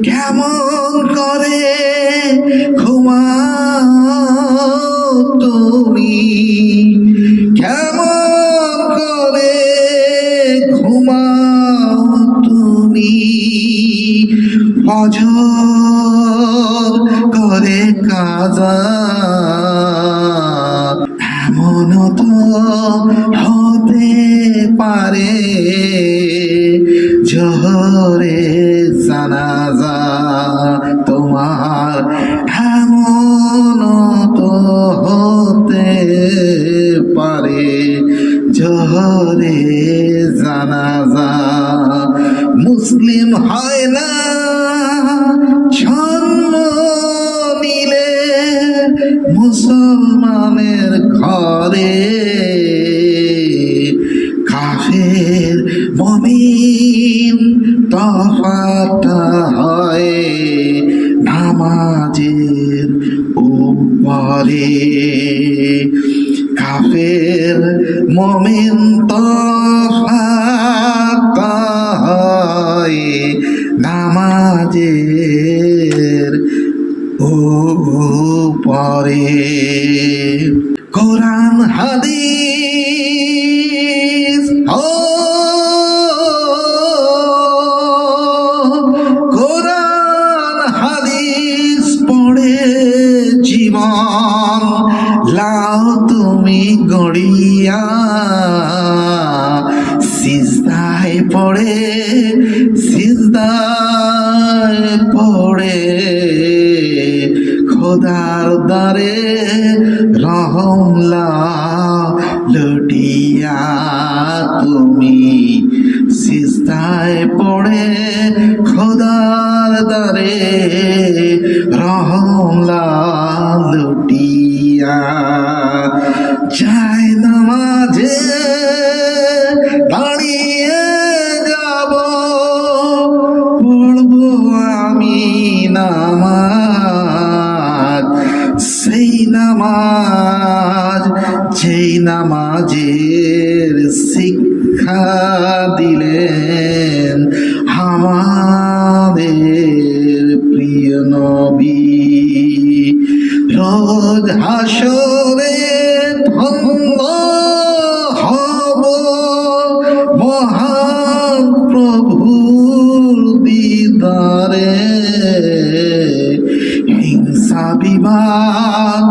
কেমন করে ঘুমাও তুমি, কেমন করে ঘুমাও তুমি, ফজর করে কাজা, এমন তো হতে পারে জোহরে জানাজা তোমার, এমন তো হতে পারে জোহরে জানাজা। মুসলিম হয় না জন্ম নিলে মুসলমানের ঘরে, কাফের মুমিন তফাৎটা হয় নামাজের উপরে, কাফের মুমিন তফাৎটা হয় নামাজের উপরে। কোরআন হাদিস কোরআন হাদিস পড়ে জীবন লাও তুমি গড়িয়া, সিজদায় পড়ে সিজদায় পড়ে খোদার দ্বারে রহমলা লুটিয়া, তুমি সিজদায় পড়ে খোদার দ্বারে রহমলা লুটিয়া। যায় নামাজে দাঁড়িয়ে যাব, পড়বো আমি নামাজ, সেই নামাজ যেই নামাজের শিক্ষা দিলেন আমাদের প্রিয় নবী। রোজ হাসরে ধন্য হব মহান প্রভুর দিদারে, হিংসা বিবাদ